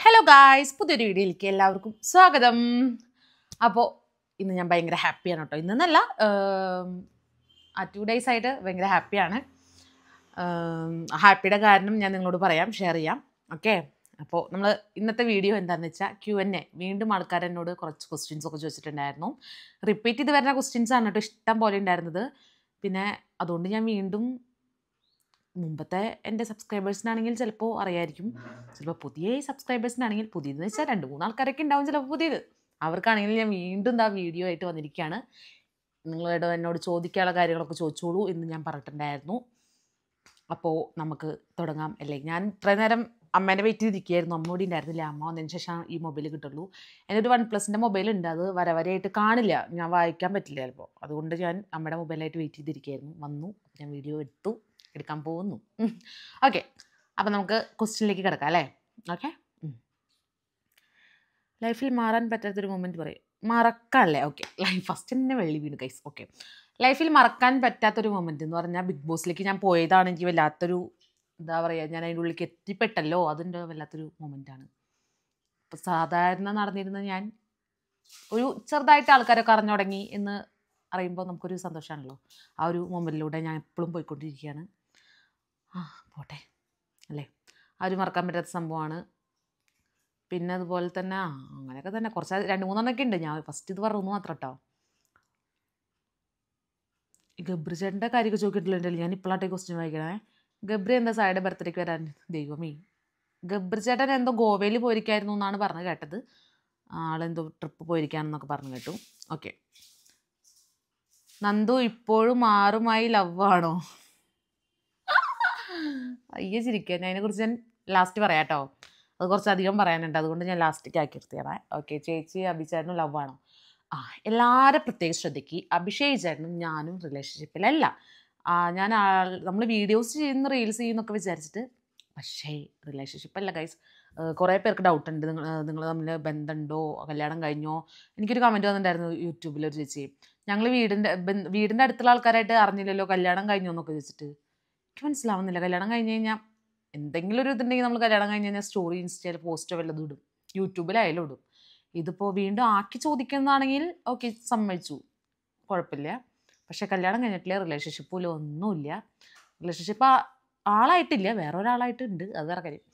Hello guys, പുതിയൊരു വീഡിയോയിലേക്ക് എല്ലാവർക്കും സ്വാഗതം. അപ്പോൾ ഇന്ന് ഞാൻ ഭയങ്കര ഹാപ്പിയാണ് കേട്ടോ. ഇന്നല്ല, 2 days ആയിട്ട് ഭയങ്കര ഹാപ്പിയാണ്. ഹാപ്പിയുടെ കാരണം ഞാൻ നിങ്ങളോട് പറയാം, ഷെയർ ചെയ്യാം. ഓക്കെ, അപ്പോൾ നമ്മൾ ഇന്നത്തെ വീഡിയോ എന്താണെന്ന് വെച്ചാൽ Q&A. വീണ്ടും ആൾക്കാർ എന്നോട് കുറച്ച് ക്വസ്റ്റ്യൻസ് ഒക്കെ ചോദിച്ചിട്ടുണ്ടായിരുന്നു. റിപ്പീറ്റ് ചെയ്ത് വരുന്ന ക്വസ്റ്റ്യൻസ് ആണ് കേട്ടോ ഇഷ്ടം പോലെ ഉണ്ടായിരുന്നത്. പിന്നെ അതുകൊണ്ട് ഞാൻ വീണ്ടും മുമ്പത്തെ എൻ്റെ സബ്സ്ക്രൈബേഴ്സിനാണെങ്കിൽ ചിലപ്പോൾ അറിയായിരിക്കും, ചിലപ്പോൾ പുതിയ സബ്സ്ക്രൈബേഴ്സിനാണെങ്കിൽ പുതിയതെന്ന് വെച്ചാൽ 2-3 ആൾക്കാരൊക്കെ ഉണ്ടാവും ചിലപ്പോൾ പുതിയത്. അവർക്കാണെങ്കിൽ ഞാൻ വീണ്ടും വീഡിയോ ആയിട്ട് വന്നിരിക്കുകയാണ്. നിങ്ങളോട് എന്നോട് ചോദിക്കാനുള്ള കാര്യങ്ങളൊക്കെ ചോദിച്ചോളൂ എന്ന് ഞാൻ പറഞ്ഞിട്ടുണ്ടായിരുന്നു. അപ്പോൾ നമുക്ക് തുടങ്ങാം അല്ലേ. ഞാൻ ഇത്രയും നേരം അമ്മേനെ വെയിറ്റ് ചെയ്തിരിക്കുകയായിരുന്നു. അമ്മ കൂടി ഉണ്ടായിരുന്നില്ല. അമ്മ വന്നതിന് ശേഷം ഈ മൊബൈൽ കിട്ടുള്ളൂ. എൻ്റെ ഒരു OnePlusൻ്റെ മൊബൈൽ ഉണ്ട്, അത് വരവരെയായിട്ട് കാണില്ല, ഞാൻ വായിക്കാൻ പറ്റില്ല ചിലപ്പോൾ. അതുകൊണ്ട് ഞാൻ അമ്മയുടെ മൊബൈലായിട്ട് വെയിറ്റ് ചെയ്തിരിക്കുകയായിരുന്നു. വന്നു, ഞാൻ വീഡിയോ എടുക്കാൻ പോകുന്നു. ഓക്കെ, അപ്പം നമുക്ക് ക്വസ്റ്റ്യനിലേക്ക് കിടക്കാം അല്ലേ. ഓക്കെ, ലൈഫിൽ മാറാൻ പറ്റാത്തൊരു മൊമെൻറ്റ് പറയും. മറക്കാല്ലേ? ഓക്കെ, ഫസ്റ്റ് തന്നെ വെള്ളി വീണ് ഗൈസ്. ഓക്കെ, ലൈഫിൽ മറക്കാൻ പറ്റാത്തൊരു മൊമെൻറ്റ് എന്ന് പറഞ്ഞാൽ ബിഗ് ബോസിലേക്ക് ഞാൻ പോയതാണ്. എനിക്ക് വല്ലാത്തൊരു എന്താ പറയുക, ഞാൻ അതിൻ്റെ ഉള്ളിലേക്ക് എത്തിപ്പെട്ടല്ലോ, അതിൻ്റെ വല്ലാത്തൊരു മൊമെൻറ്റാണ്. ഇപ്പോൾ സാധാരണ നടന്നിരുന്ന ഞാൻ ഒരു ചെറുതായിട്ട് ആൾക്കാരൊക്കെ അറിഞ്ഞു തുടങ്ങി എന്ന് അറിയുമ്പോൾ നമുക്കൊരു സന്തോഷമാണല്ലോ. ആ ഒരു മൊമെൻറ്റിലൂടെ ഞാൻ എപ്പോഴും പോയിക്കൊണ്ടിരിക്കുകയാണ്. പോട്ടെ അല്ലേ, ആ ഒരു മറക്കാൻ പറ്റാത്ത സംഭവമാണ്. പിന്നെ അതുപോലെ തന്നെ അങ്ങനെയൊക്കെ തന്നെ കുറച്ച് 2-3 ഉണ്ട്. ഞാൻ ഫസ്റ്റ് ഇത് പറഞ്ഞു മാത്രം കേട്ടോ. ഗബ്രി ചേട്ടൻ്റെ കാര്യമൊക്കെ ചോദിച്ചിട്ടില്ല. ഞാൻ ഇപ്പോഴാട്ടെ ക്വസ്റ്റ്യൻ വായിക്കണേ. ഗബ്രി എന്താ സായുടെ ബർത്ത്ഡേക്ക് വരാൻ? ദൈവമേ, ഗബ്രി ചേട്ടൻ എന്തോ ഗോവയിൽ പോയിരിക്കായിരുന്നു എന്നാണ് പറഞ്ഞു കേട്ടത്. ആളെന്തോ ട്രിപ്പ് പോയിരിക്കാനെന്നൊക്കെ പറഞ്ഞു കേട്ടു. ഓക്കെ, നന്ദു ഇപ്പോഴും ആറുമായി ലവ് ആണോ? അയ്യ ചിരിക്കുക, ഞാൻ അതിനെക്കുറിച്ച് ഞാൻ ലാസ്റ്റ് പറയാം കേട്ടോ. അത് കുറച്ചധികം പറയാനുണ്ട്, അതുകൊണ്ട് ഞാൻ ലാസ്റ്റിലേക്ക് ആക്കി നിർത്തിയാണ്. ഓക്കെ, ചേച്ചി അഭിചേട്ടനും ലവ് ആണോ? എല്ലാവരും പ്രത്യേകം ശ്രദ്ധിക്കുക, അഭിഷേക് ചേട്ടനും ഞാനും റിലേഷൻഷിപ്പിലല്ല. നമ്മൾ വീഡിയോസ് ചെയ്യുന്ന റീൽസ് ചെയ്യുന്നൊക്കെ വിചാരിച്ചിട്ട്, പക്ഷേ റിലേഷൻഷിപ്പല്ല ഗൈസ്. കുറേ പേർക്ക് ഡൗട്ടുണ്ട്, നിങ്ങൾ തമ്മിൽ ബന്ധമുണ്ടോ, കല്യാണം കഴിഞ്ഞോ. എനിക്കൊരു കമൻറ്റ് വന്നിട്ടുണ്ടായിരുന്നു യൂട്യൂബിലൊരു ചേച്ചി, ഞങ്ങൾ വീടിൻ്റെ അടുത്തുള്ള ആൾക്കാരായിട്ട് അറിഞ്ഞില്ലല്ലോ കല്യാണം കഴിഞ്ഞോ എന്നൊക്കെ ചോദിച്ചിട്ട്. എനിക്ക് മനസ്സിലാവുന്നില്ല. കല്യാണം കഴിഞ്ഞ് കഴിഞ്ഞാൽ എന്തെങ്കിലും ഒരു ഇതുണ്ടെങ്കിൽ നമ്മൾ കല്യാണം കഴിഞ്ഞ് കഴിഞ്ഞാൽ സ്റ്റോറി ഇൻസ്റ്റയിൽ പോസ്റ്റോ വല്ലതും ഇടും, യൂട്യൂബിലായാലും ഇടും. ഇതിപ്പോൾ വീണ്ടും ആക്കി ചോദിക്കുന്നതാണെങ്കിൽ ഓക്കെ, സമ്മതിച്ചു, കുഴപ്പമില്ല. പക്ഷേ കല്യാണം കഴിഞ്ഞിട്ടില്ല, റിലേഷൻഷിപ്പിൽ ഒന്നുമില്ല. റിലേഷൻഷിപ്പ് ആളായിട്ടില്ല, വേറെ ഒരാളായിട്ടുണ്ട്, അത് വേറെ കാര്യം.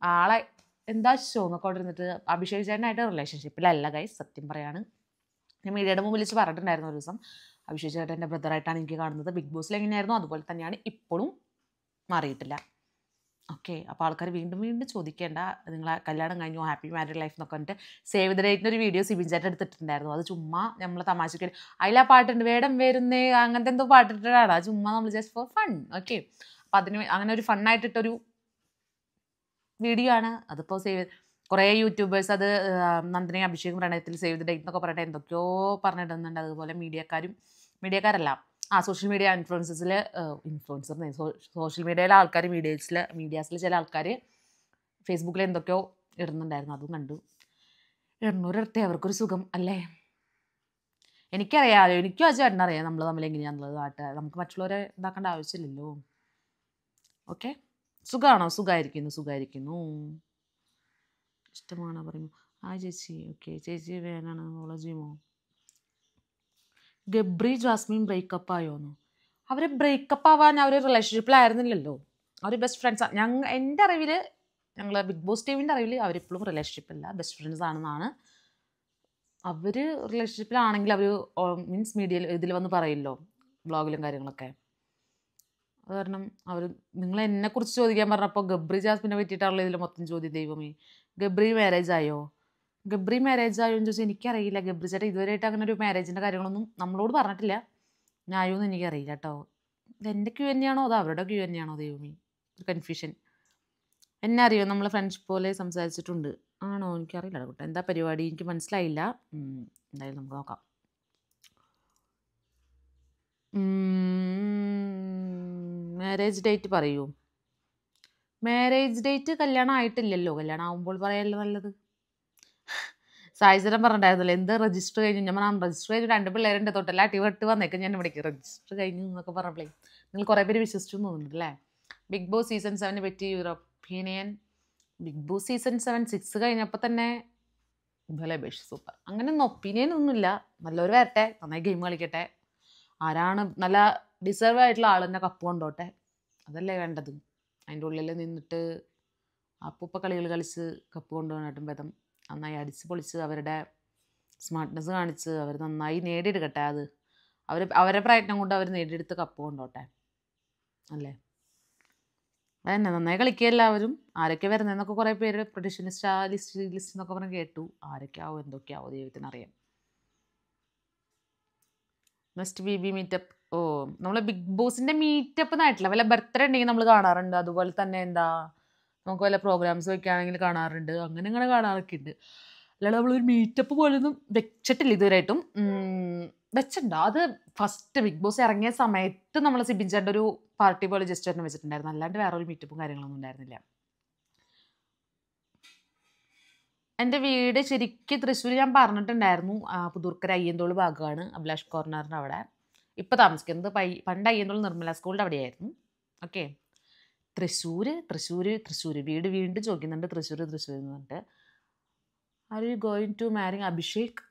ആളെ എന്താ ഷോ എന്നൊക്കെ അവിടെ ഇരുന്നിട്ട് അഭിഷേക് ചേട്ടനായിട്ട് റിലേഷൻഷിപ്പിലല്ല ഗൈസ്, സത്യം പറയാണ്. ഞാൻ മീഡിയയുടെ മുമ്പിൽ വെച്ച് പറഞ്ഞിട്ടുണ്ടായിരുന്നു ഒരു ദിവസം, അഭിഷേക് ചേട്ടൻ എൻ്റെ ബ്രദറായിട്ടാണ് എനിക്ക് കാണുന്നത്. ബിഗ് ബോസിൽ എങ്ങനെയായിരുന്നു അതുപോലെ തന്നെയാണ് ഇപ്പോഴും, മാറിയിട്ടില്ല. ഓക്കെ, അപ്പോൾ ആൾക്കാർ വീണ്ടും വീണ്ടും ചോദിക്കേണ്ട, നിങ്ങളെ കല്യാണം കഴിഞ്ഞു, ഹാപ്പി മാരീഡ് ലൈഫ് എന്നൊക്കെ പറഞ്ഞിട്ട് സേവ് ദ ഡേറ്റിൻ്റെ ഒരു വീഡിയോ സിബിൻ ചേട്ടൻ എടുത്തിട്ടുണ്ടായിരുന്നു. അത് ചുമ്മാ നമ്മൾ തമാശയ്ക്ക് അതിലാ പാട്ടുണ്ട്, വേടം വരുന്നേ അങ്ങനത്തെ എന്തോ പാട്ടിട്ടാണ്, ചുമ്മാ നമ്മൾ ജസ്റ്റ് ഫോർ ഫൺ. ഓക്കെ, അപ്പോൾ അതിന് അങ്ങനെ ഒരു ഫണ്ണായിട്ടിട്ടൊരു വീഡിയോ ആണ്. അതിപ്പോൾ കുറേ യൂട്യൂബേഴ്സ് അത് നന്ദിനി അഭിഷേകും പ്രണയത്തിൽ സേവ് ദ ഡേറ്റ് എന്നൊക്കെ പറഞ്ഞിട്ട് എന്തൊക്കെയോ പറഞ്ഞിടുന്നുണ്ട്. അതുപോലെ മീഡിയക്കാരല്ല സോഷ്യൽ മീഡിയ സോഷ്യൽ മീഡിയയിലെ ആൾക്കാർ മീഡിയാസിൽ ചില ആൾക്കാർ ഫേസ്ബുക്കിൽ എന്തൊക്കെയോ ഇടുന്നുണ്ടായിരുന്നു, അതും കണ്ടു. ഇടുന്നവരിടത്തെ അവർക്കൊരു സുഖം അല്ലേ. എനിക്കറിയാമല്ലോ, എനിക്കും ആ ചേട്ടനറിയാം നമ്മൾ തമ്മിൽ എങ്ങനെയാണെന്നുള്ളത്. നമുക്ക് മറ്റുള്ളവരെ ഇതാക്കേണ്ട ആവശ്യമില്ലല്ലോ. ഓക്കെ, സുഖമാണോ? സുഖമായിരിക്കുന്നു. ഇഷ്ടമാണോ പറയുമോ? ചേച്ചി ഓക്കെ, ചേച്ചി വേനാണ് കോളേജിമോ? ഗബ്രി ജാസ്മിൻ ബ്രേക്കപ്പ് ആയോന്നോ? അവർ ബ്രേക്കപ്പ് ആവാൻ അവർ റിലേഷൻഷിപ്പിലായിരുന്നില്ലല്ലോ, അവർ ബെസ്റ്റ് ഫ്രണ്ട്സാണ്. എൻ്റെ അറിവിൽ, ഞങ്ങൾ ബിഗ് ബോസ് ടീമിൻ്റെ അറിവിൽ അവരിപ്പോഴും റിലേഷൻഷിപ്പല്ല, ബെസ്റ്റ് ഫ്രണ്ട്സ് ആണെന്നാണ്. അവർ റിലേഷൻഷിപ്പിലാണെങ്കിൽ അവർ മീൻസ് മീഡിയയിൽ ഇതിൽ വന്ന് പറയില്ലോ, വ്ളോഗിലും കാര്യങ്ങളൊക്കെ. അത് കാരണം നിങ്ങൾ എന്നെക്കുറിച്ച് ചോദിക്കാൻ പറഞ്ഞപ്പോൾ ഗബ്രി ജാസ്മിനെ പറ്റിയിട്ടാണല്ലോ ഇതിൽ മൊത്തം ചോദ്യം. ദൈവമേ, ഗബ്രി മാരേജ് ആയോ എന്ന് ചോദിച്ചാൽ എനിക്കറിയില്ല. ഗബ്രി ചേട്ടൻ ഇതുവരെയായിട്ട് അങ്ങനെ ഒരു മാരേജിൻ്റെ കാര്യങ്ങളൊന്നും നമ്മളോട് പറഞ്ഞിട്ടില്ല. ഞായോ എന്ന് എനിക്കറിയില്ല കേട്ടോ. ഇതെൻ്റെ Q&A ആണോ അതോ അവരുടെ Q&A ആണോ? ദൈവമേ, ഒരു കൺഫ്യൂഷൻ. എന്നെ അറിയോ? നമ്മൾ ഫ്രണ്ട്സ് പോലെ സംസാരിച്ചിട്ടുണ്ട് ആണോ? എനിക്കറിയില്ല കേട്ടോ, എന്താ പരിപാടി എനിക്ക് മനസ്സിലായില്ല. എന്തായാലും നമുക്ക് നോക്കാം. മാരേജ് ഡേറ്റ് പറയൂ. മാരേജ് ഡേറ്റ് കല്യാണം ആയിട്ടില്ലല്ലോ, കല്യാണം ആകുമ്പോൾ പറയല്ലോ നല്ലത്. സായിസരം പറഞ്ഞിട്ടുണ്ടായിരുന്നല്ലോ എന്ത് രജിസ്റ്റർ കഴിഞ്ഞു. ഞാൻ രജിസ്റ്റർ കഴിഞ്ഞു 2 പിള്ളേരുടെ തൊട്ടല്ല അടിവട്ട് വന്നേക്കും ഞാൻ ഇവിടേക്ക് രജിസ്റ്റർ കഴിഞ്ഞു എന്നൊക്കെ പറഞ്ഞപ്പോഴേ നിങ്ങൾ കുറേ പേര് വിശ്വസിച്ചു തോന്നുന്നുണ്ട് അല്ലേ. ബിഗ് ബോസ് സീസൺ 7 പറ്റി your opinion Bigg Boss season 7 6 കഴിഞ്ഞപ്പോൾ തന്നെ ഇതുപോലെ അപേക്ഷിച്ച് സൂപ്പർ. അങ്ങനെ ഒന്നും ഒപ്പീനിയൻ ഒന്നുമില്ല. നല്ലൊരു വരട്ടെ, നന്നായി ഗെയിം കളിക്കട്ടെ, ആരാണ് നല്ല ഡിസേർവ് ആയിട്ടുള്ള ആൾ തന്നെ കപ്പ് കൊണ്ടോട്ടെ, അതല്ലേ വേണ്ടത്. അതിൻ്റെ ഉള്ളിൽ നിന്നിട്ട് അപ്പൂപ്പ കളികൾ കളിച്ച് കപ്പ് കൊണ്ടുപോകാനായിട്ടും ഭേദം നന്നായി അടിച്ച് പൊളിച്ച് അവരുടെ സ്മാർട്ട്നെസ് കാണിച്ച് അവർ നന്നായി നേടിയെടുക്കട്ടെ. അത് അവരുടെ പ്രയത്നം കൊണ്ട് അവർ നേടിയെടുത്ത് കപ്പ് കൊണ്ടോട്ടെ, അല്ലേ? അതന്നെ, നന്നായി കളിക്കുക എല്ലാവരും. ആരൊക്കെ വരുന്നതെന്നൊക്കെ കുറേ പേര് പ്രൊഡിഷനിസ്റ്റ് ആ ലിസ്റ്റ് എന്നൊക്കെ പറഞ്ഞ് കേട്ടു. ആരൊക്കെയാവോ എന്തൊക്കെയാവോ ദൈവത്തിനറിയാം. Next BB meetup. ഓ, നമ്മൾ ബിഗ് ബോസിൻ്റെ മീറ്റപ്പ് എന്നായിട്ടില്ല, വല്ല ബർത്ത്ഡേ ഉണ്ടെങ്കിൽ നമ്മൾ കാണാറുണ്ട്. അതുപോലെ തന്നെ എന്താ നമുക്ക് വല്ല പ്രോഗ്രാംസ് വയ്ക്കുകയാണെങ്കിൽ കാണാറുണ്ട്. അങ്ങനെ കാണാറൊക്കെ ഉണ്ട്. അല്ലാതെ നമ്മളൊരു മീറ്റപ്പ് പോലൊന്നും വെച്ചിട്ടില്ല ഇതുവരെയായിട്ടും. വെച്ചിട്ടുണ്ടോ? അത് ഫസ്റ്റ് ബിഗ് ബോസ് ഇറങ്ങിയ സമയത്ത് നമ്മൾ സിബിൻചേട്ടൻ്റെ ഒരു പാർട്ടി പോലെ ജസ്റ്റ് ഒരെണ്ണം വെച്ചിട്ടുണ്ടായിരുന്നു. അല്ലാണ്ട് വേറെ ഒരു മീറ്റപ്പും കാര്യങ്ങളൊന്നും ഉണ്ടായിരുന്നില്ല. എൻ്റെ വീട് ശരിക്കും തൃശ്ശൂർ ഞാൻ പറഞ്ഞിട്ടുണ്ടായിരുന്നു. പുതൂർക്കര അയ്യന്തോൾ ഭാഗമാണ്, അഭിലാഷ് കോർണറിൻ്റെ അവിടെ. ഇപ്പോൾ താമസിക്കുന്നത് പണ്ട് അയ്യന്തോൾ നിർമ്മല സ്കൂളിൻ്റെ അവിടെയായിരുന്നു. ഓക്കെ, തൃശ്ശൂർ വീട് വീണ്ടും ചോദിക്കുന്നുണ്ട്. തൃശ്ശൂർ എന്ന് പറഞ്ഞിട്ട്. Are you going to marry Abhishek?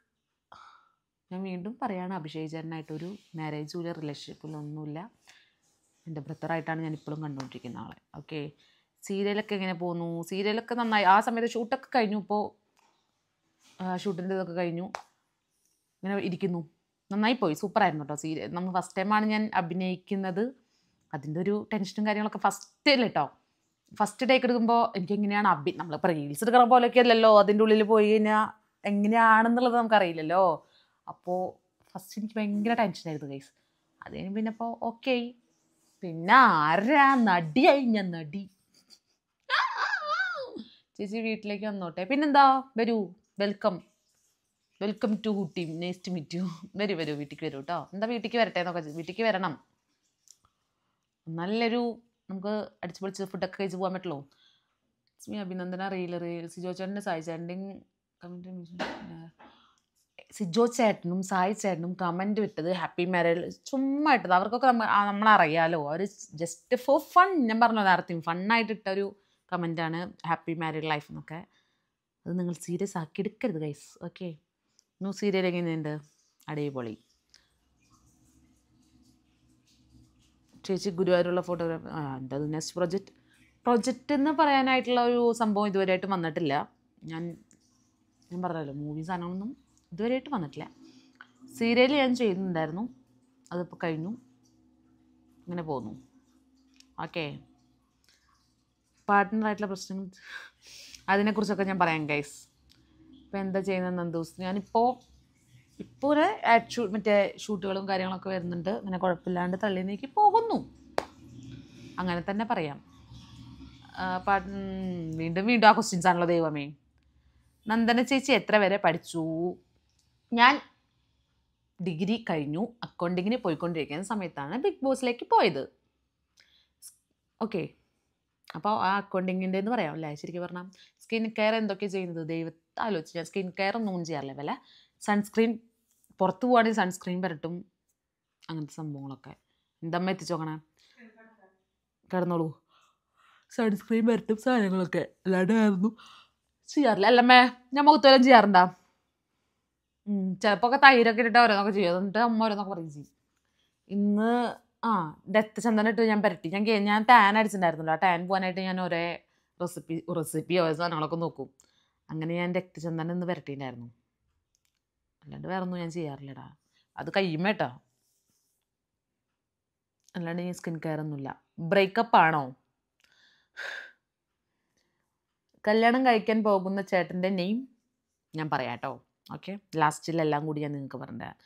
ഞാൻ വീണ്ടും പറയുകയാണ്, അഭിഷേക് ചേട്ടനായിട്ടൊരു മാരേജും റിലേഷൻഷിപ്പിലൊന്നുമില്ല. എൻ്റെ ബ്രദറായിട്ടാണ് ഞാൻ ഇപ്പോഴും കണ്ടുകൊണ്ടിരിക്കുന്ന ആളെ. ഓക്കെ, സീരിയലൊക്കെ എങ്ങനെ പോകുന്നു? സീരിയലൊക്കെ നന്നായി. ആ സമയത്ത് ഷൂട്ടൊക്കെ കഴിഞ്ഞു. ഇപ്പോൾ ഷൂട്ടിൻ്റെ ഇതൊക്കെ കഴിഞ്ഞു, ഇങ്ങനെ ഇരിക്കുന്നു. നന്നായി പോയി, സൂപ്പറായിരുന്നു കേട്ടോ സീരിയൽ. നമ്മൾ ഫസ്റ്റ് ടൈമാണ് ഞാൻ അഭിനയിക്കുന്നത്. അതിൻ്റെ ഒരു ടെൻഷനും കാര്യങ്ങളൊക്കെ ഫസ്റ്റിൽ കേട്ടോ. ഫസ്റ്റ് ടേക്ക് എടുക്കുമ്പോൾ എനിക്കെങ്ങനെയാണ് നമ്മളിപ്പോൾ റീൽസ് എടുക്കണ പോലെയൊക്കെ അല്ലല്ലോ. അതിൻ്റെ ഉള്ളിൽ പോയി കഴിഞ്ഞാൽ എങ്ങനെയാണെന്നുള്ളത് നമുക്കറിയില്ലല്ലോ. അപ്പോൾ ഫസ്റ്റ് എനിക്ക് ഭയങ്കര ടെൻഷനായിരുന്നു ഗൈസ്. അത് കഴിഞ്ഞ് പിന്നെ ഇപ്പോൾ ഓക്കെ ആയി. പിന്നെ ആരാ നടിയായി ഞാൻ, നടി. ചേച്ചി വീട്ടിലേക്ക് വന്നോട്ടെ. പിന്നെന്താ, വരൂ. Welcome to team, nice to meet you. വരൂ വീട്ടിലേക്ക് വരൂ കേട്ടോ. എന്താ വീട്ടിലേക്ക് വരട്ടെ എന്നൊക്കെ, വീട്ടിലേക്ക് വരണം. നല്ലൊരു നമുക്ക് അടിച്ചു പൊളിച്ച് ഫുഡൊക്കെ കഴിച്ച് പോകാൻ പറ്റുള്ളൂ. അഭിനന്ദന സിജോ ചേട്ടൻ്റെ സായി ചേട്ടൻ്റെയും സിജോ ചേട്ടനും സായി ചേട്ടനും കമൻറ്റ് വിട്ടത് ഹാപ്പി മാരേജ് ചുമ്മാ ഇട്ടത്. അവർക്കൊക്കെ നമ്മളറിയാലോ, അവർ ജസ്റ്റ് ഫോർ ഫൺ. ഞാൻ പറഞ്ഞല്ലോ നേരത്തെ ഫണ്ണായിട്ട് ഇട്ടൊരു കമൻറ്റാണ് ഹാപ്പി മാരീഡ് ലൈഫ് എന്നൊക്കെ. അത് നിങ്ങൾ സീരിയസ് ആക്കി എടുക്കരുത് ഗൈസ്. ഓക്കെ, സീരിയൽ എങ്ങനെയുണ്ട്? അടിപൊളി. ചേച്ചി ഗുരുവായൂരുള്ള ഫോട്ടോഗ്രാഫി. എൻ്റെ അത് നെക്സ്റ്റ് പ്രൊജക്റ്റ് എന്ന് പറയാനായിട്ടുള്ള ഒരു സംഭവം ഇതുവരെയായിട്ടും വന്നിട്ടില്ല. ഞാൻ പറഞ്ഞല്ലോ, മൂവി സാധനങ്ങളൊന്നും ഇതുവരെയായിട്ട് വന്നിട്ടില്ല. സീരിയൽ ഞാൻ ചെയ്യുന്നുണ്ടായിരുന്നു, അതിപ്പോൾ കഴിഞ്ഞു. അങ്ങനെ പോകുന്നു. ഓക്കെ, പാർട്ട്ണറായിട്ടുള്ള പ്രശ്നങ്ങൾ അതിനെക്കുറിച്ചൊക്കെ ഞാൻ പറയാം ഗൈസ്. ഇപ്പോൾ എന്താ ചെയ്യുന്നത് നന്ദൂസ്? ഞാനിപ്പോൾ ഒരു മറ്റേ ഷൂട്ടുകളും കാര്യങ്ങളൊക്കെ വരുന്നുണ്ട്. അങ്ങനെ കുഴപ്പമില്ലാണ്ട് തള്ളിനേക്ക് പോകുന്നു, അങ്ങനെ തന്നെ പറയാം. വീണ്ടും ആ ക്വസ്റ്റ്യൻസ് ആണല്ലോ ദൈവമേ. നന്ദന ചേച്ചി എത്ര വരെ പഠിച്ചു? ഞാൻ ഡിഗ്രി കഴിഞ്ഞു, അക്കൗണ്ടിങ്ങിന് പോയിക്കൊണ്ടിരിക്കുന്ന സമയത്താണ് ബിഗ് ബോസിലേക്ക് പോയത്. ഓക്കെ, അപ്പോൾ ആ അക്കൗണ്ടിങ്ങിൻ്റെ എന്ന് പറയാം അല്ലേ. ശരിക്കും പറഞ്ഞാൽ സ്കിൻ കെയർ എന്തൊക്കെയാണ് ചെയ്യുന്നത് ദൈവത്തെ ആലോചിച്ച്. ഞാൻ സ്കിൻ കെയർ ഒന്നും ചെയ്യാറില്ല. വല്ല സൺസ്ക്രീൻ, പുറത്ത് പോവുകയാണെങ്കിൽ സൺസ്ക്രീൻ പരട്ടും, അങ്ങനത്തെ സംഭവങ്ങളൊക്കെ. എന്തമ്മ എത്തിച്ചു നോക്കണേ, കിടന്നോളൂ. സൺസ്ക്രീൻ പരട്ടും സാധനങ്ങളൊക്കെ, അല്ലാണ്ട് ആയിരുന്നു ചെയ്യാറില്ല. അല്ലമ്മേ, ഞാൻ മുഖത്തോരം ചെയ്യാറുണ്ടാ? ചിലപ്പോൾ ഒക്കെ തൈരൊക്കെ ഇട്ടിട്ട് ഓരോന്നൊക്കെ ചെയ്യും. എന്നിട്ട് അമ്മ ഓരോന്നൊക്കെ പറയും ചെയ്യും. ഇന്ന് ഡെത്ത് ചന്ദനം ഇട്ട് ഞാൻ പരട്ടി. ഞാൻ ടാൻ അടിച്ചിട്ടുണ്ടായിരുന്നല്ലോ. ആ ടാൻ പോകാനായിട്ട് ഞാൻ ഒരേ റെസിപ്പിയോ സാധനങ്ങളൊക്കെ നോക്കും. അങ്ങനെ ഞാൻ രക്തചന്ദനം ഇന്ന് പരട്ടിയിട്ടുണ്ടായിരുന്നു. അല്ലാണ്ട് വേറെ ഒന്നും ഞാൻ ചെയ്യാറില്ലടാ. അത് കഴിയുമ്പേട്ടോ, അല്ലാണ്ട് ഞാൻ സ്കിൻ കെയർ ഒന്നുമില്ല. ബ്രേക്കപ്പ് ആണോ? കല്യാണം കഴിക്കാൻ പോകുന്ന ചേട്ടൻ്റെ നെയിം ഞാൻ പറയാം കേട്ടോ. ഓക്കെ, ലാസ്റ്റിലെല്ലാം കൂടി ഞാൻ നിങ്ങൾക്ക് പറഞ്ഞുതരാം.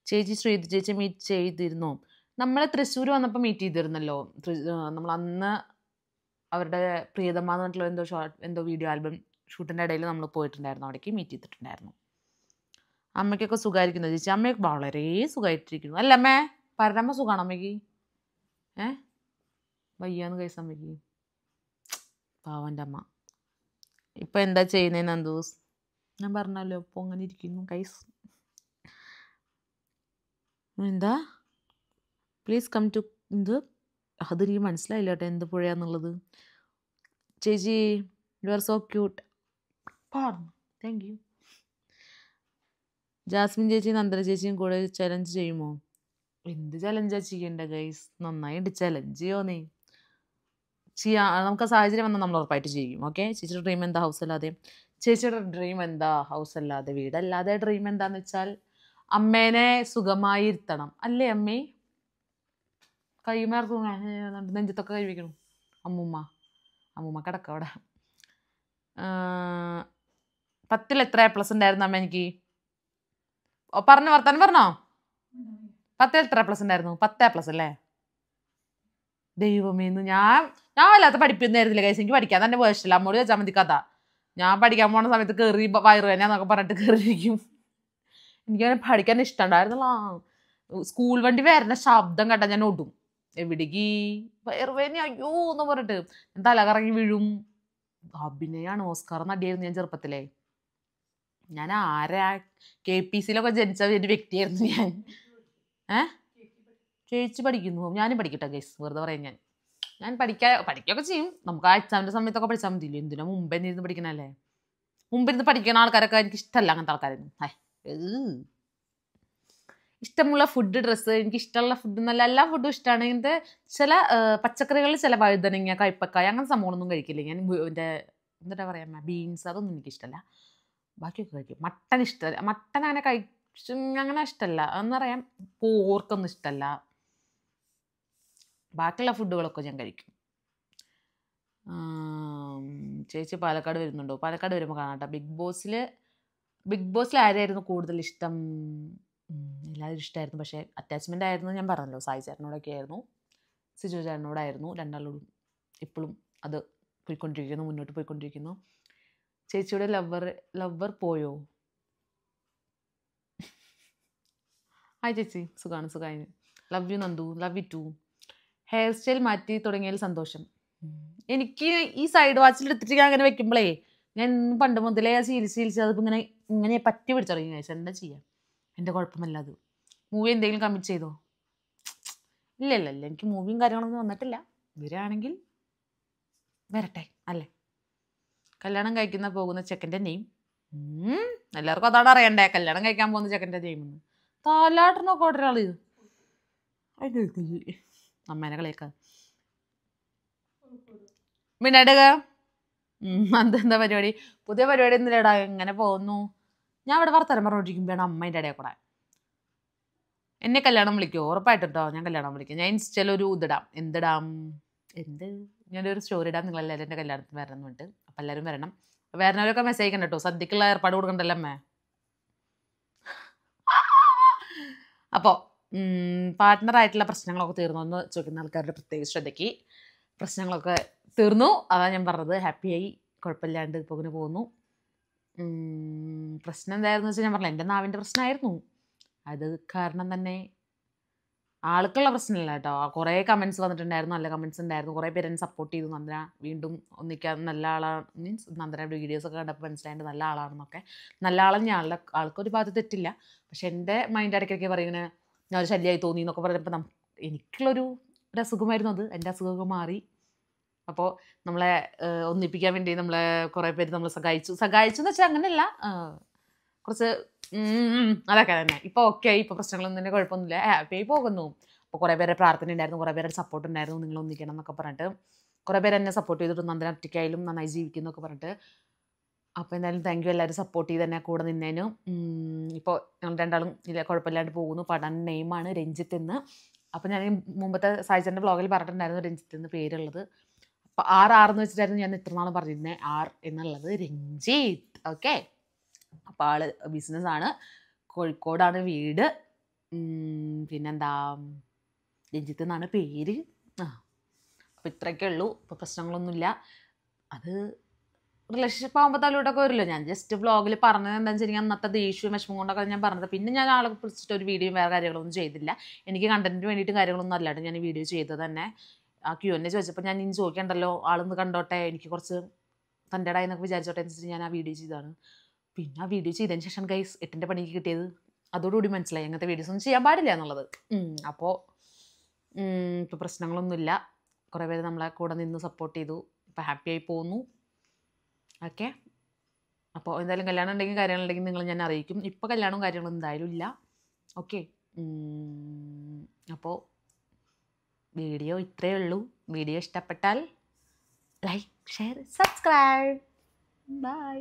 ചേച്ചി ശ്രീതി ചേച്ചി മീറ്റ് ചെയ്തിരുന്നോ? നമ്മൾ തൃശ്ശൂർ വന്നപ്പോൾ മീറ്റ് ചെയ്തിരുന്നല്ലോ. നമ്മൾ അന്ന് അവരുടെ പ്രിയതമ്മ എന്ന് പറഞ്ഞിട്ടുള്ള എന്തോ വീഡിയോ ആൽബം ഷൂട്ടിൻ്റെ ഇടയിൽ നമ്മൾ പോയിട്ടുണ്ടായിരുന്നു. അവിടേക്ക് മീറ്റ് ചെയ്തിട്ടുണ്ടായിരുന്നു. അമ്മയ്ക്കൊക്കെ സുഖമായിരിക്കുന്നു ചേച്ചി? അമ്മയൊക്കെ വളരെ സുഖമായിട്ടിരിക്കുന്നു. അല്ല അമ്മേ, പരമ്മ സുഖമാണോ അമ്മയ്ക്ക്? വയ്യാന്ന് കഴിച്ച അമ്മയ്ക്ക്, പാവൻ്റെ അമ്മ. ഇപ്പം എന്താ ചെയ്യുന്നത് നന്ദൂസ്? ഞാൻ പറഞ്ഞല്ലോ, ഇപ്പോൾ അങ്ങനെ ഇരിക്കുന്നു കൈസ്. എന്താ പ്ലീസ് കം ടു ഇത്? അതെനിക്ക് മനസ്സിലായില്ല കേട്ടോ, എന്ത് പുഴയാന്നുള്ളത്. ചേച്ചി you are so cute. Thank you. Jasmine ചേച്ചി നന്ദന ചേച്ചിയും കൂടെ ചലഞ്ച് ചെയ്യുമോ? എന്ത് ചലഞ്ചാ ചെയ്യണ്ട ഗൈസ്? നന്നായിട്ട് ചലഞ്ച് ചെയ്യുമോന്നേ. നമുക്ക് സാഹചര്യം വന്നാൽ നമ്മൾ ഉറപ്പായിട്ട് ചെയ്യും. ഓക്കെ, ചേച്ചിയുടെ ഡ്രീം എന്താ? ഹൗസ് അല്ലാതെ. ചേച്ചിയുടെ ഡ്രീം എന്താ? ഹൗസ് അല്ലാതെ, വീടല്ലാതെ. ഡ്രീം എന്താന്ന് വെച്ചാൽ അമ്മേനെ സുഖമായി ഇരുത്തണം. അല്ലേ അമ്മേ? കൈമാർക്കും നെഞ്ചത്തൊക്കെ കഴിവിക്കണം. അമ്മൂമ്മ കിടക്ക അവിടെ. 10ൽ എത്ര A+ ഉണ്ടായിരുന്നു അമ്മ എനിക്ക്? പറഞ്ഞു വർത്താനം പറഞ്ഞോ. 10ൽ എത്ര A+ ഉണ്ടായിരുന്നു? 10 A+ അല്ലേ? ദൈവമേന്ന് ഞാൻ വല്ലാത്ത പഠിപ്പൊന്നും ആയിരുന്നില്ല കൈസ്. എനിക്ക് പഠിക്കാൻ തന്നെ വേർഷില്ല. അമ്മോട് ചോദിച്ചാൽ മതി കഥ. ഞാൻ പഠിക്കാൻ പോണ സമയത്ത് കയറി വയറുവേനന്നൊക്കെ പറഞ്ഞിട്ട് കയറിയിരിക്കും. എനിക്കങ്ങനെ പഠിക്കാൻ ഇഷ്ടമുണ്ടായിരുന്നില്ല. സ്കൂൾ വണ്ടി വരുന്ന ശബ്ദം കേട്ടാ ഞാൻ ഓടും. എവിടേക്ക്? വയറുവേന അയ്യോ എന്ന് പറഞ്ഞിട്ട് ഞാൻ തലകറങ്ങി വീഴും. അഭിനയാണ്. ഓസ്കാർ നടിയായിരുന്നു ഞാൻ ചെറുപ്പത്തിലെ. ഞാൻ ആരാ KPCയിലൊക്കെ ജനിച്ച ഒരു വ്യക്തിയായിരുന്നു ഞാൻ. ചേച്ചി പഠിക്കുന്നു, ഞാനും പഠിക്കട്ടെ ഗൈസ്. വെറുതെ പറയാം. ഞാൻ പഠിക്കുകയൊക്കെ ചെയ്യും. നമുക്ക് ആ എക്സാമിൻ്റെ സമയത്തൊക്കെ പഠിച്ചാൽ മതിയില്ലേ. എന്തിനാ മുമ്പേ ഇരുന്ന് പഠിക്കണല്ലേ? മുമ്പിരുന്ന് പഠിക്കുന്ന ആൾക്കാരൊക്കെ എനിക്ക് ഇഷ്ടമല്ല. അങ്ങനത്തെ ആൾക്കാരായിരുന്നു. ഇഷ്ടമുള്ള ഫുഡ്, ഡ്രസ്സ്. എനിക്ക് ഇഷ്ടമുള്ള ഫുഡ് എന്നല്ല, എല്ലാ ഫുഡും ഇഷ്ടമാണ്. ഇങ്ങനത്തെ ചില പച്ചക്കറികളിൽ ചില വഴുതനങ്ങ, കയ്പ്പക്കായ അങ്ങനെ സംഭവങ്ങളൊന്നും കഴിക്കില്ല ഞാൻ. എന്താ പറയാ, ബീൻസ് അതൊന്നും എനിക്കിഷ്ടമല്ല. ബാക്കിയൊക്കെ കഴിക്കും. മട്ടൻ ഇഷ്ടമല്ല. മട്ടൻ അങ്ങനെ അങ്ങനെ ഇഷ്ടമല്ല എന്ന് പറയാം. പോർക്കൊന്നും ഇഷ്ടമല്ല. ബാക്കിയുള്ള ഫുഡുകളൊക്കെ ഞാൻ കഴിക്കും. ചേച്ചി പാലക്കാട് വരുന്നുണ്ടോ? പാലക്കാട് വരുമ്പോൾ കാണാട്ടോ. ബിഗ് ബോസിൽ ആരായിരുന്നു കൂടുതൽ ഇഷ്ടം? എല്ലാവരും ഇഷ്ടമായിരുന്നു. പക്ഷേ അറ്റാച്ച്മെൻ്റ് ആയിരുന്നു. ഞാൻ പറഞ്ഞല്ലോ, സായി ചേട്ടനോടൊക്കെ ആയിരുന്നു, സിജു ചേട്ടനോടായിരുന്നു. രണ്ടാളോടും ഇപ്പോഴും അത് പോയിക്കൊണ്ടിരിക്കുന്നു, മുന്നോട്ട് പോയിക്കൊണ്ടിരിക്കുന്നു. ചേച്ചിയുടെ ലവർ പോയോ? ഹായ് ചേച്ചി, സുഖമായി. Love you Nandu. Love you too. Hair style മാറ്റി തുടങ്ങിയതിൽ സന്തോഷം. എനിക്ക് ഈ സൈഡ് വാച്ചിൽ എടുത്തിട്ട് ഞാൻ അങ്ങനെ വെക്കുമ്പോഴേ ഞാൻ പണ്ട് മുതലേ ശീലിച്ച് അതിപ്പോൾ ഇങ്ങനെ പറ്റി പിടിച്ചു തുടങ്ങി കഴിച്ചാൽ എന്താ ചെയ്യാം. എൻ്റെ കുഴപ്പമല്ല അത്. മൂവി എന്തെങ്കിലും കമ്മിറ്റ് ചെയ്തോ? ഇല്ല എനിക്ക് മൂവിയും കാര്യങ്ങളൊന്നും വന്നിട്ടില്ല. വരികയാണെങ്കിൽ വരട്ടെ അല്ലേ. കല്യാണം കഴിക്കുന്ന പോകുന്ന ചെക്കൻ്റെ നെയിം എല്ലാവർക്കും അതാണ് അറിയണ്ടേ. കല്യാണം കഴിക്കാൻ പോകുന്ന ചെക്കൻ്റെ നെയിം എന്ന് താലാട്ടനൊക്കെ ഒരാൾ അമ്മേനെ കളിയാക്കാം. മിണ്ടാടുക. അതെന്താ പരിപാടി? പുതിയ പരിപാടി എന്തിനാടാ? എങ്ങനെ പോകുന്നു? ഞാൻ ഇവിടെ വർത്തമാനം പറഞ്ഞോണ്ടിരിക്കുമ്പോഴാണ് അമ്മേൻ്റെ ഇടയിൽ കൂടെ എന്നെ കല്യാണം വിളിക്കുമോ? ഉറപ്പായിട്ടോ ഞാൻ കല്യാണം വിളിക്കും. ഞാൻ ഇൻസ്റ്റയിൽ ഒരു എന്തിടാം ഞാനൊരു സ്റ്റോറി ഇടാം. നിങ്ങളെല്ലാവരും എൻ്റെ കല്യാണത്തിന് വരണം എന്ന് പറഞ്ഞിട്ട്. അപ്പം എല്ലാവരും വരണം. വരുന്നവരൊക്കെ മെസ്സേജ് അയക്കണം കേട്ടോ. സദ്യക്കുള്ള ഏർപ്പാട് കൊടുക്കണ്ടല്ലോ അമ്മേ. അപ്പോൾ പാർട്ട്ണറായിട്ടുള്ള പ്രശ്നങ്ങളൊക്കെ തീർന്നു എന്ന് ചോദിക്കുന്ന ആൾക്കാരുടെ പ്രത്യേക ശ്രദ്ധയ്ക്ക്. പ്രശ്നങ്ങളൊക്കെ തീർന്നു, അതാണ് ഞാൻ പറഞ്ഞത്. ഹാപ്പിയായി, കുഴപ്പമില്ലാണ്ട് ഇപ്പോൾ ഇങ്ങനെ പോകുന്നു. പ്രശ്നം എന്തായിരുന്നു വെച്ചാൽ ഞാൻ പറഞ്ഞില്ല, എൻ്റെ നാവിൻ്റെ പ്രശ്നമായിരുന്നു. അത് കാരണം തന്നെ ആൾക്കുള്ള പ്രശ്നമില്ല കേട്ടോ. കുറേ കമൻറ്റ്സ് വന്നിട്ടുണ്ടായിരുന്നു, നല്ല കമൻറ്റ്സ് ഉണ്ടായിരുന്നു. കുറേ പേര് എന്നെ സപ്പോർട്ട് ചെയ്തു. നന്ദന വീണ്ടും ഒന്നിക്കാൻ നല്ല ആളാണ്, മീൻസ് നന്ദനയുടെ വീഡിയോസൊക്കെ കണ്ടപ്പോൾ മനസ്സിലായിട്ട് നല്ല ആളാണെന്നൊക്കെ. നല്ല ആളെന്ന് ആൾക്കൊരു ഭാഗത്ത് തെറ്റില്ല. പക്ഷെ എൻ്റെ മൈൻഡ് ഇടയ്ക്കൊക്കെ പറയുന്നത് ഞാൻ ഒരു ശല്യമായി തോന്നി എന്നൊക്കെ പറഞ്ഞപ്പോൾ എനിക്കുള്ളൊരു അസുഖമായിരുന്നു അത്. എൻ്റെ അസുഖമൊക്കെ മാറി. അപ്പോൾ നമ്മളെ ഒന്നിപ്പിക്കാൻ വേണ്ടി നമ്മളെ കുറേ പേര് നമ്മളെ സഹായിച്ചു എന്ന് വെച്ചാൽ അങ്ങനെയല്ല, കുറച്ച് അതൊക്കെ തന്നെ. ഇപ്പോൾ ഓക്കെ ആയി. ഇപ്പോൾ പ്രശ്നങ്ങളൊന്നും തന്നെ കുഴപ്പമൊന്നുമില്ല, ഹാപ്പിയായി പോകുന്നു. അപ്പോൾ കുറേ പേരെ പ്രാർത്ഥന ഉണ്ടായിരുന്നു, കുറേ പേരുടെ സപ്പോർട്ട് ഉണ്ടായിരുന്നു. നിങ്ങൾ ഒന്നിക്കണം എന്നൊക്കെ പറഞ്ഞിട്ട് കുറേ പേര് എന്നെ സപ്പോർട്ട് ചെയ്തിട്ട് നന്ദന ഒറ്റയ്ക്കായാലും നന്നായി ജീവിക്കുന്നു എന്നൊക്കെ പറഞ്ഞിട്ട്. അപ്പോൾ എന്തായാലും താങ്ക് യു എല്ലാവരും സപ്പോർട്ട് ചെയ്ത് തന്നെ കൂടെ നിന്നേനും. ഇപ്പോൾ ഞങ്ങൾ രണ്ടാളും ഇല്ല കുഴപ്പമില്ലാണ്ട് പോകുന്നു. പഠന നെയിമാണ് രഞ്ജിത്ത് എന്ന്. അപ്പോൾ ഞാൻ മുമ്പത്തെ സായിച്ചൻ്റെ വ്ളോഗിൽ പറഞ്ഞിട്ടുണ്ടായിരുന്നു രഞ്ജിത്ത് എന്ന് പേരുള്ളത്. അപ്പോൾ R എന്ന് വെച്ചിട്ടായിരുന്നു ഞാൻ ഇത്ര നാളും പറഞ്ഞിരുന്നത്. R എന്നുള്ളത് രഞ്ജിത്ത്. ഓക്കെ, അപ്പോൾ ആള് ബിസിനസ്സാണ്, കോഴിക്കോടാണ് വീട്. പിന്നെന്താ, രഞ്ജിത്ത് എന്നാണ് പേര്. അപ്പോൾ ഇത്രയൊക്കെ ഉള്ളൂ. ഇപ്പോൾ പ്രശ്നങ്ങളൊന്നുമില്ല. അത് റിലേഷൻഷിപ്പ് ആകുമ്പോൾ തലൂട്ടൊക്കെ വരുമല്ലോ. ഞാൻ ജസ്റ്റ് വ്ളോഗിൽ പറഞ്ഞത് എന്താണെന്ന് വെച്ചിട്ടുണ്ടെങ്കിൽ അന്നത്തെ ദേഷ്യവും വിഷമം കൊണ്ടൊക്കെ ഞാൻ പറഞ്ഞത്. പിന്നെ ഞാൻ ആളെ പിടിച്ചിട്ട് ഒരു വീഡിയോയും വേറെ കാര്യങ്ങളൊന്നും ചെയ്തില്ല. എനിക്ക് കണ്ടന്റിന് വേണ്ടിയിട്ട് കാര്യങ്ങളൊന്നും അല്ലാണ്ട് ഞാൻ ഈ വീഡിയോ ചെയ്തത് തന്നെ. ആ Q&A ചോദിച്ചപ്പോൾ ഞാൻ ഇനി ചോദിക്കണ്ടല്ലോ, ആളൊന്ന് കണ്ടോട്ടെ, എനിക്ക് കുറച്ച് തൻ്റെ ഇടയിൽ എന്നൊക്കെ വിചാരിച്ചോട്ടെ എന്ന് വെച്ചിട്ട് ഞാൻ ആ വീഡിയോ ചെയ്തതാണ്. പിന്നെ ആ വീഡിയോ ചെയ്തതിന് ശേഷം ഗൈസ് 8ൻ്റെ പണിക്ക് കിട്ടിയത്. അതോടുകൂടി മനസ്സിലായി അങ്ങനത്തെ വീഡിയോസ് ഒന്നും ചെയ്യാൻ പാടില്ല എന്നുള്ളത്. അപ്പോൾ ഇപ്പോൾ പ്രശ്നങ്ങളൊന്നുമില്ല. കുറേ പേര് നമ്മളെ കൂടെ നിന്ന് സപ്പോർട്ട് ചെയ്തു. ഇപ്പോൾ ഹാപ്പിയായി പോകുന്നു. ഓക്കെ. അപ്പോൾ എന്തായാലും കല്യാണം ഉണ്ടെങ്കിൽ കാര്യങ്ങളുണ്ടെങ്കിൽ നിങ്ങൾ ഞാൻ അറിയിക്കും. ഇപ്പോൾ കല്യാണവും കാര്യങ്ങളും എന്തായാലും ഇല്ല. ഓക്കെ. അപ്പോൾ വീഡിയോ ഇത്രയേ ഉള്ളൂ. വീഡിയോ ഇഷ്ടപ്പെട്ടാൽ ലൈക്ക്, ഷെയർ, സബ്സ്ക്രൈബ്. ബൈ.